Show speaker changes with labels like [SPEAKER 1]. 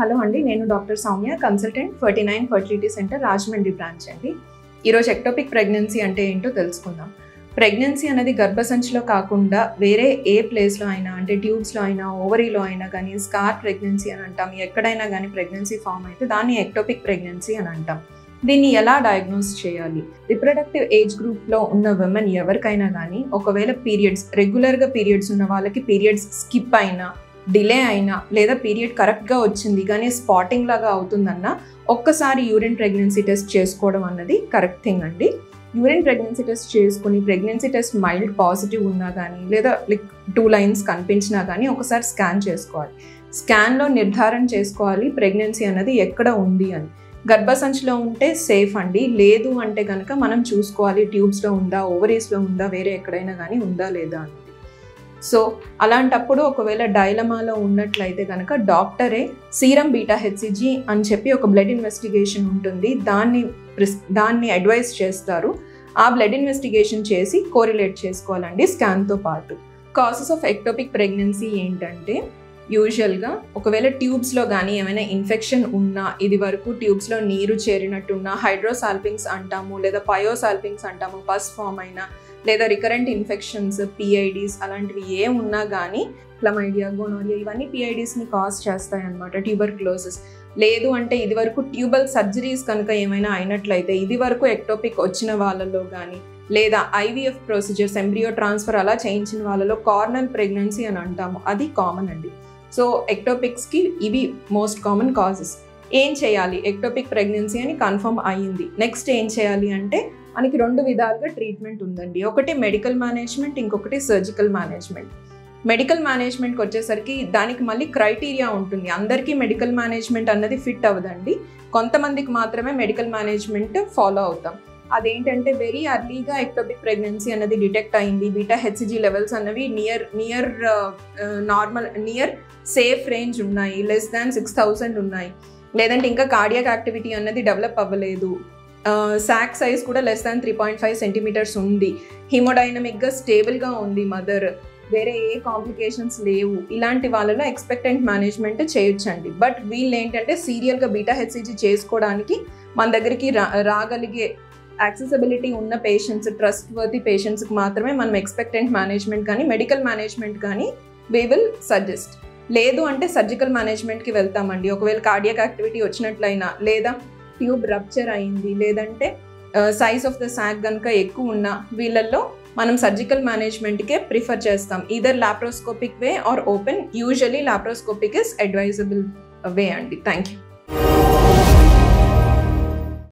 [SPEAKER 1] Hello అండి, నేను doctor Soumya, consultant 49 fertility centre Rajahmundry branch అండి. ఈరోజు ఎక్టోపిక్ ప్రెగ్నెన్సీ అంటే ఏంటో తెలుసుకుందాం. ప్రెగ్నెన్సీ అనేది గర్భసంచిలో కాకుండా వేరే ఏ ప్లేస్లో అయినా, అంటే ట్యూబ్స్లో అయినా, ఓవరీలో అయినా కానీ స్కార్ ప్రెగ్నెన్సీ అని అంటాం. ఎక్కడైనా కానీ ప్రెగ్నెన్సీ ఫామ్ అయితే దాన్ని ఎక్టోపిక్ ప్రెగ్నెన్సీ అని అంటాం. దీన్ని ఎలా డయాగ్నోస్ చేయాలి? రిప్రొడక్టివ్ ఏజ్ గ్రూప్లో ఉన్న విమెన్ ఎవరికైనా కానీ ఒకవేళ పీరియడ్స్ రెగ్యులర్గా పీరియడ్స్ ఉన్న వాళ్ళకి పీరియడ్స్ స్కిప్ అయినా, డిలే అయినా, లేదా పీరియడ్ కరెక్ట్గా వచ్చింది కానీ స్పాటింగ్ లాగా అవుతుందన్నా ఒక్కసారి యూరిన్ ప్రెగ్నెన్సీ టెస్ట్ చేసుకోవడం అన్నది కరెక్ట్ థింగ్ అండి. యూరిన్ ప్రెగ్నెన్సీ టెస్ట్ చేసుకుని ప్రెగ్నెన్సీ టెస్ట్ మైల్డ్ పాజిటివ్ ఉన్నా కానీ, లేదా 2 లైన్స్ కనిపించినా కానీ ఒకసారి స్కాన్ చేసుకోవాలి. స్కాన్లో నిర్ధారణ చేసుకోవాలి ప్రెగ్నెన్సీ అన్నది ఎక్కడ ఉంది అని. గర్భసంచిలో ఉంటే సేఫ్ అండి, లేదు అంటే కనుక మనం చూసుకోవాలి ట్యూబ్స్లో ఉందా, ఓవరీస్లో ఉందా, వేరే ఎక్కడైనా కానీ ఉందా లేదా అని. సో అలాంటప్పుడు ఒకవేళ డైలమాలో ఉన్నట్లయితే కనుక డాక్టరే సీరం బీటా హెచ్సిజీ అని చెప్పి ఒక బ్లడ్ ఇన్వెస్టిగేషన్ ఉంటుంది, దాన్ని అడ్వైస్ చేస్తారు. ఆ బ్లడ్ ఇన్వెస్టిగేషన్ చేసి కోరిలేట్ చేసుకోవాలండి స్కాన్తో పాటు. కాసెస్ ఆఫ్ ఎక్టోపిక్ ప్రెగ్నెన్సీ ఏంటంటే, యూజువల్గా ఒకవేళ ట్యూబ్స్లో కానీ ఏమైనా ఇన్ఫెక్షన్ ఉన్నా, ఇది వరకు ట్యూబ్స్లో నీరు చేరినట్టున్నా, హైడ్రోసాల్పింగ్స్ అంటాము, లేదా పయోసాల్పింగ్స్ అంటాము, పస్ ఫామ్ అయినా, లేదా రికరెంట్ ఇన్ఫెక్షన్స్, పిఐడీస్ అలాంటివి ఏ ఉన్నా కానీ, క్లమైడియా, గోనోరియా ఇవన్నీ పిఐడీస్ని కాజ్ చేస్తాయి అన్నమాట. ట్యూబర్క్లోసిస్ లేదు అంటే ఇది వరకు ట్యూబల్ సర్జరీస్ కనుక ఏమైనా అయినట్లయితే, ఇది వరకు ఎక్టోపిక్ వచ్చిన వాళ్ళలో కానీ, లేదా ఐవీఎఫ్ ప్రొసీజర్స్, ఎంబ్రియో ట్రాన్స్ఫర్ అలా చేయించిన వాళ్ళలో కార్నల్ ప్రెగ్నెన్సీ అని అంటాము, అది కామన్ అండి. సో ఎక్టోపిక్స్కి ఇవి మోస్ట్ కామన్ కాజెస్. ఏం చేయాలి? ఎక్టోపిక్ ప్రెగ్నెన్సీ అని కన్ఫర్మ్ అయ్యింది, నెక్స్ట్ ఏం చేయాలి అంటే మనకి 2 విధాలుగా ట్రీట్మెంట్ ఉందండి. ఒకటి మెడికల్ మేనేజ్మెంట్, ఇంకొకటి సర్జికల్ మేనేజ్మెంట్. మెడికల్ మేనేజ్మెంట్కి వచ్చేసరికి దానికి మళ్ళీ క్రైటీరియా ఉంటుంది. అందరికీ మెడికల్ మేనేజ్మెంట్ అన్నది ఫిట్ అవ్వదండి, కొంతమందికి మాత్రమే మెడికల్ మేనేజ్మెంట్ ఫాలో అవుతాం. అదేంటంటే వెరీ అర్లీగా ఎక్టోపిక్ ప్రెగ్నెన్సీ అన్నది డిటెక్ట్ అయింది, బీటా హెచ్సిజీ లెవెల్స్ అన్నవి నియర్ సేఫ్ రేంజ్ ఉన్నాయి, లెస్ దాన్ 6000 ఉన్నాయి, లేదంటే ఇంకా కార్డియాక్ యాక్టివిటీ అన్నది డెవలప్ అవ్వలేదు, సాక్ సైజ్ కూడా లెస్ దాన్ 3.5 సెంటీమీటర్స్ ఉంది, హిమోడైనమిక్గా స్టేబుల్గా ఉంది మదర్, వేరే ఏ కాంప్లికేషన్స్ లేవు, ఇలాంటి వాళ్ళలో ఎక్స్పెక్టెంట్ మేనేజ్మెంట్ చేయొచ్చండి. బట్ వీళ్ళు ఏంటంటే సీరియల్గా బీటా హెచ్సిజీ చేసుకోవడానికి మన దగ్గరికి రాగలిగే యాక్సెసిబిలిటీ ఉన్న పేషెంట్స్, ట్రస్ట్ వర్తీ పేషెంట్స్కి మాత్రమే మనం ఎక్స్పెక్టెంట్ మేనేజ్మెంట్ కానీ మెడికల్ మేనేజ్మెంట్ కానీ వీ విల్ సజెస్ట్. లేదు అంటే సర్జికల్ మేనేజ్మెంట్కి వెళ్తామండి. ఒకవేళ కార్డియాక్ యాక్టివిటీ వచ్చినట్లయినా, లేదా ట్యూబ్ రప్చర్ అయింది, లేదంటే సైజ్ ఆఫ్ ద సాక్ కనుక ఎక్కువ ఉన్న వీళ్ళల్లో మనం సర్జికల్ మేనేజ్మెంట్కే ప్రిఫర్ చేస్తాం. Either laparoscopic way or open. Usually laparoscopic is advisable way అండి. Thank you.